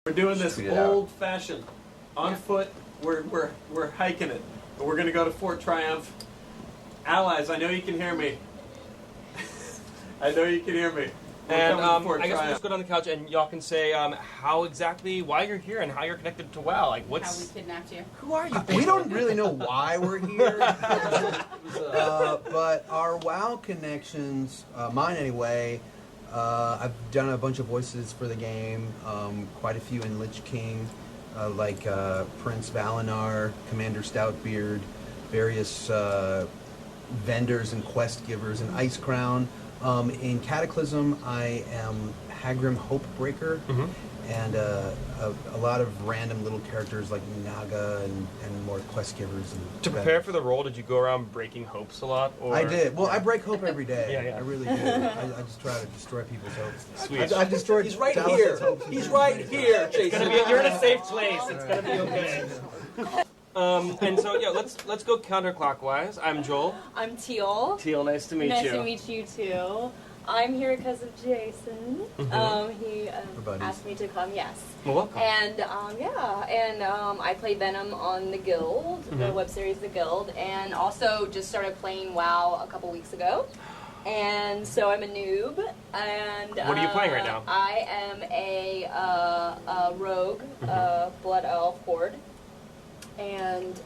We're doing this old-fashioned, on foot. We're hiking it. But we're gonna go to Fort Triumph. Allies, I know you can hear me. I know you can hear me. And I guess we'll just go down the couch and y'all can say how exactly, why you're here and how you're connected to WoW. Like, what's... How we kidnapped you. Who are you? We don't really know why we're here. But our WoW connections, mine anyway, I've done a bunch of voices for the game, quite a few in Lich King, like Prince Valinar, Commander Stoutbeard, various vendors and quest givers, and Ice Crown. In Cataclysm, I am Hagrim Hopebreaker, and a lot of random little characters like Naga and more quest givers. And to prepare for the role, did you go around breaking hopes a lot? Or? I did. Well, I break hope every day. Yeah. I really do. I just try to destroy people's hopes. Sweet. I've destroyed. He's right here. He's right here, Jason. You're in a safe place. It's gonna be okay. And so yeah, let's go counterclockwise. I'm Joel. I'm Teal. Teal, nice to meet you. Nice to meet you too. I'm here because of Jason. He asked me to come. Yes. Well, welcome. And I played Venom on the Guild, the web series The Guild, and also just started playing WoW a couple weeks ago. And so I'm a noob. And what are you playing right now? I am a rogue, blood elf horde. And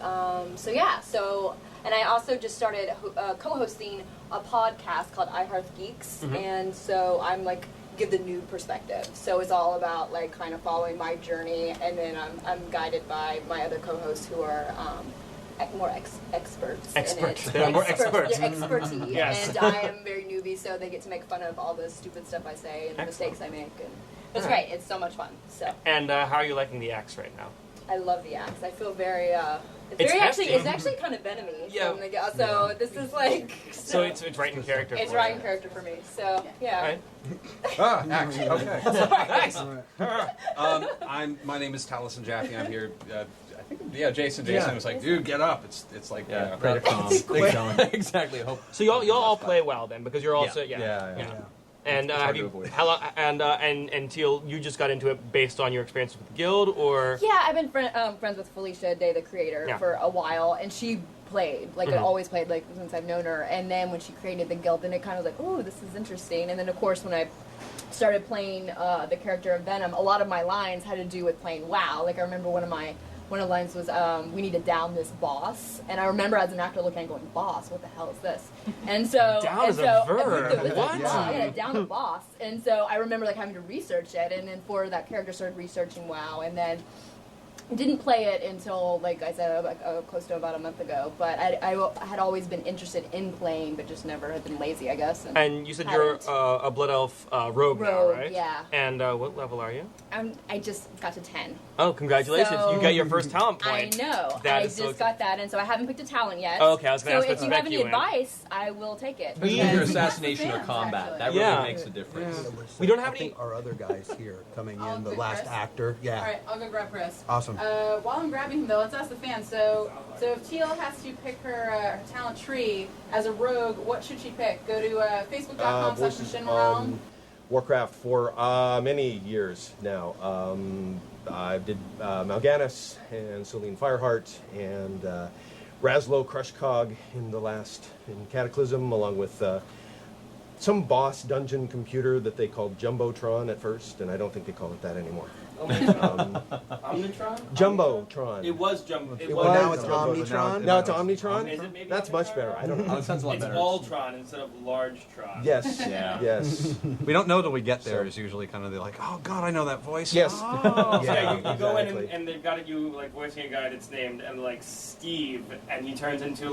and I also just started co-hosting a podcast called I Hearth Geeks, and so I'm like give the new perspective. So it's all about like kind of following my journey, and then I'm guided by my other co-hosts who are more experts. Experts. In it. They're more experts. Their expertise. Yes. And I am very newbie, so they get to make fun of all the stupid stuff I say and the mistakes I make, and it's great. It's so much fun. So. And how are you liking the axe right now? I love the axe. I feel very. It's actually kind of venomy. Yeah. So this is like. So it's right in character. It's right in character for me. So yeah. Right. Axe. Okay. My name is Taliesin Jaffe. I'm here. I think Jason was like, dude, get up. It's like exactly. So y'all all play WoW then, because you're also And have you how long, and Teal, you just got into it based on your experience with the guild, or? Yeah, I've been friends with Felicia Day, the creator, for a while, and she played I always played since I've known her. And then when she created the guild, then it kind of was like, oh, this is interesting. And then of course when I started playing the character of Venom, a lot of my lines had to do with playing WoW. Like I remember one of the lines was, we need to down this boss. And I remember as an actor looking at it going, boss, what the hell is this? And so... Down is a verb. What? Yeah, down the boss. And so I remember having to research it. And then for that character, started researching WoW. And then didn't play it until, like I said, close to about a month ago. But I had always been interested in playing, but just never had been lazy, I guess. And you said you're a Blood Elf rogue now, right? Yeah. And what level are you? I just got to 10. Oh, congratulations. So, you got your first talent point. I know. That I just got that, and so I haven't picked a talent yet. Oh, okay, I was going to ask if you have any advice, I will take it. Either assassination or combat. That really makes a difference. Yeah. We don't have I think our other guys here coming in, the pick last Chris. actor. Yeah. All right, I'll go grab Chris. Awesome. While I'm grabbing him, though, let's ask the fans. So if Teal has to pick her talent tree as a rogue, what should she pick? Go to facebook.com/MachineRealm. Warcraft for many years now. I did Mal'Ganis and Celine Fireheart and Razlo Crushcog in Cataclysm, along with some boss dungeon computer that they called Jumbotron at first, and I don't think they call it that anymore. Omnitron? Jumbotron. It was Jumbo. Now it's Omnitron? Now it's Omnitron? Is it maybe That's much better. I don't know. That sounds a lot It's better. Voltron instead of Large Tron. Yes. Yeah. Yes. We don't know till we get there. Is usually kind of like, oh God, I know that voice. Yes. Oh. Yeah, You go in exactly. and they've got you voicing a guy that's named Steve, and he turns into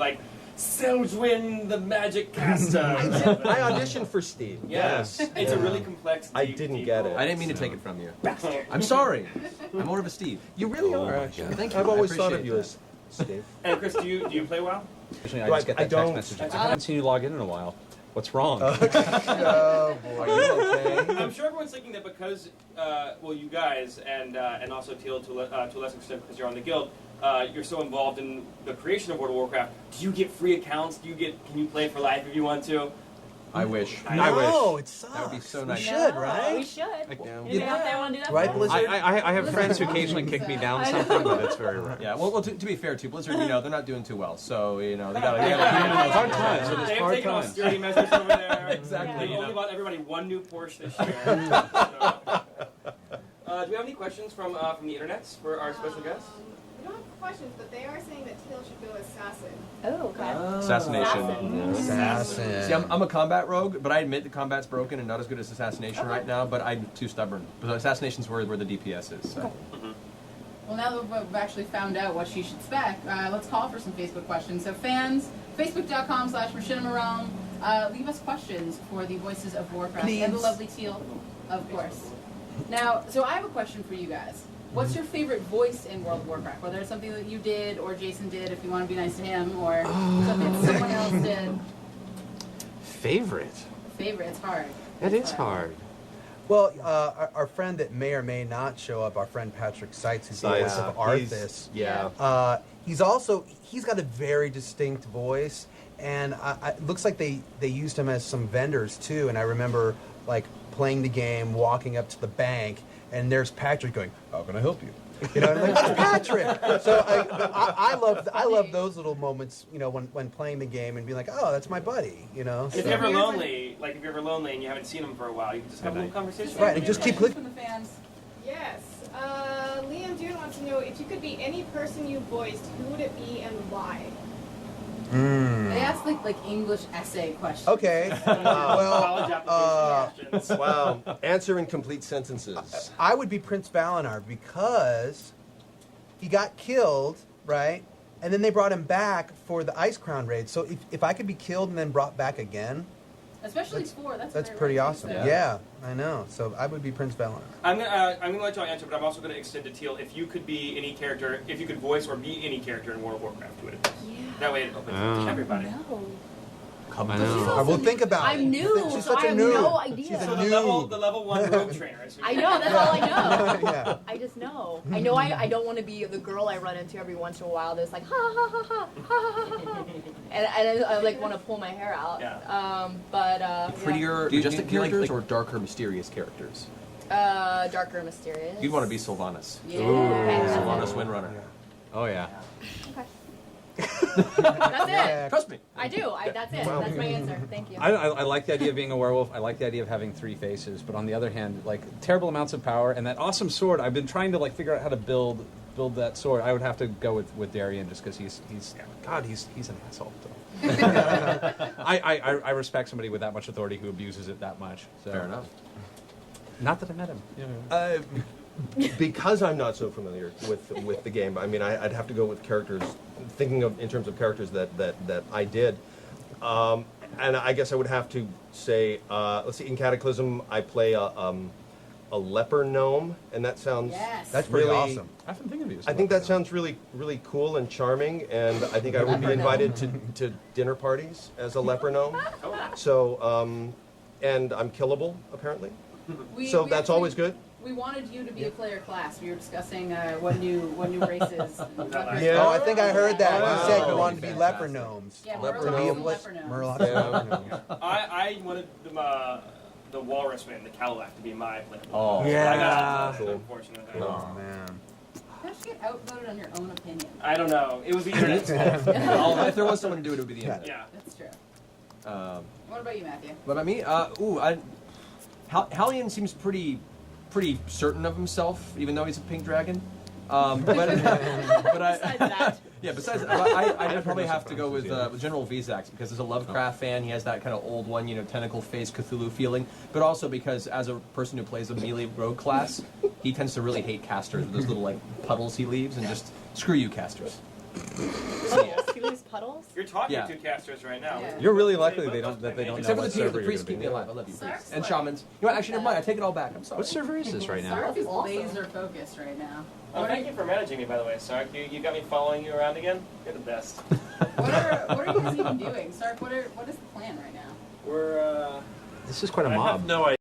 Selwyn the Magic Caster. I auditioned for Steve. Yes. It's a really complex. I deep, didn't deep get role. it. I didn't mean to take it from you. I'm sorry. I'm more of a Steve. You really are. Actually. Thank you. I've always thought of appreciate you that. as Steve. And Chris, do you play WoW? Actually, Do I just I- get I that don't- text message. I haven't seen you log in a while. What's wrong? Oh boy. Are you okay? I'm sure everyone's thinking that because, you guys and also Teal to a lesser extent because you're on the guild, you're so involved in the creation of World of Warcraft. Do you get free accounts? Can you play for life if you want to? I wish. No, it sucks. That would be so We nice. should, We right? should. Maybe out there want to do that? Right, for us? Blizzard? I have friends who occasionally kick me down something, but it's very rare. Yeah, well, to be fair, too, Blizzard, they're not doing too well, so they gotta Hard times. It is They've hard taken times. austerity measures over there. Exactly, They you only know. bought everybody one new Porsche this year. Do we have any questions from the internet for our special guest? We don't have questions, but they are saying that Teal should go assassin. Oh, okay. Assassination. Assassin. See, I'm a combat rogue, but I admit the combat's broken and not as good as assassination right now, but I'm too stubborn. But assassination's where the DPS is. So. Well, now that we've actually found out what she should spec, let's call for some Facebook questions. So fans, facebook.com/MachinimaRealm, leave us questions for the Voices of Warcraft and the lovely Teal, of course. Now, so I have a question for you guys. What's your favorite voice in World of Warcraft? Whether it's something that you did or Jason did, if you want to be nice to him, or something that someone else did. Favorite? Favorite, it's hard. It is hard. Well, our friend that may or may not show up, our friend Patrick Seitz, who's the voice of Arthas. He's got a very distinct voice, and it looks like they used him as some vendors too. And I remember like playing the game, walking up to the bank, and there's Patrick going, "How can I help you?" You know, and I'm like, "That's Patrick." So I love those little moments, you know, when playing the game and being like, "Oh, that's my buddy," you know. And if you're ever lonely, and you haven't seen him for a while, you can just have a little conversation. Right, and just keep clicking. From the fans. Yes. Liam Dune wants to know, if you could be any person you voiced, who would it be and why? They asked like English essay questions. Okay. College application questions. Wow. Answer in complete sentences. I would be Prince Valinar because he got killed, right? And then they brought him back for the Ice Crown raid. So if I could be killed and then brought back again, Especially four. That's pretty rare, awesome. so. Yeah, I know. So I would be Prince Valinar. I'm gonna let y'all answer, but I'm also gonna extend to Teal. If you could be any character, if you could voice or be any character in World of Warcraft, who would it be? Yeah. That way it opens up to everybody. No. I know. I will think about it. I'm new, She's so such I a have noob. no idea. She's a So noob. the level 1 rogue trainer. So I know, that's all I know. Yeah. I just know. I know I don't want to be the girl I run into every once in a while that's like, ha ha ha ha, ha ha ha ha. And I like want to pull my hair out. Yeah. Prettier, Do you majestic do you like- characters or darker, mysterious characters? Darker and mysterious. You'd want to be Sylvanas. Yeah. Okay, that's Sylvanas Windrunner. Oh, yeah. it. That's it. Trust me. I do. That's it. That's my answer. Thank you. I like the idea of being a werewolf. I like the idea of having 3 faces. But on the other hand, like terrible amounts of power and that awesome sword. I've been trying to like figure out how to build that sword. I would have to go with Darian just because he's an asshole. So. I respect somebody with that much authority who abuses it that much. So. Fair enough. Not that I met him. Because I'm not so familiar with the game, I mean, I'd have to go with characters, thinking of in terms of characters that I did. And I guess I would have to say, let's see, in Cataclysm, I play a leper gnome, and that sounds That's pretty really awesome. I've been thinking of you. I think that sounds really, really cool and charming, and I think I would be invited to dinner parties as a leper gnome. So, and I'm killable, apparently. So that's actually- always good. We wanted you to be a player class. We were discussing what new races. Oh, I think I heard that. Wow. You said you wanted to be Fantastic. leper gnomes. Yeah, leper Murlocs gnomes. and leper gnomes. Murlocs Yeah. and leper gnomes. I wanted the Walrus Man, the Cadillac, to be my player. Oh. I got Cool. unfortunately. Oh, man. How did you get outvoted on your own opinion? I don't know. It was the internet's fault. If there was someone to do it, it would be the internet. Yeah. That's true. Um, What about you, Matthew? What about me? Hallian seems pretty certain of himself, even though he's a pink dragon. But Besides that. yeah. Besides, I'd probably have to go with General Vizax because as a Lovecraft fan, he has that kind of old one, tentacle face Cthulhu feeling. But also because as a person who plays a melee rogue class, he tends to really hate casters with those little like puddles he leaves, and just screw you casters. Puddles? You lose puddles? You're talking Yeah. to casters right now. Yeah. You're really likely they don't know Except for the what team, server the you're priests gonna keep be. me alive. I love you, priests Sark's and like- shamans. Actually, never mind. I take it all back. I'm sorry. What server is this right now? Sark is Awesome. laser focused right now. Oh, thank you for managing me, by the way, Sark. You got me following you around again? You're the best. What are you guys even doing? Sark, what is the plan right now? We're, This is quite a I mob. have no idea.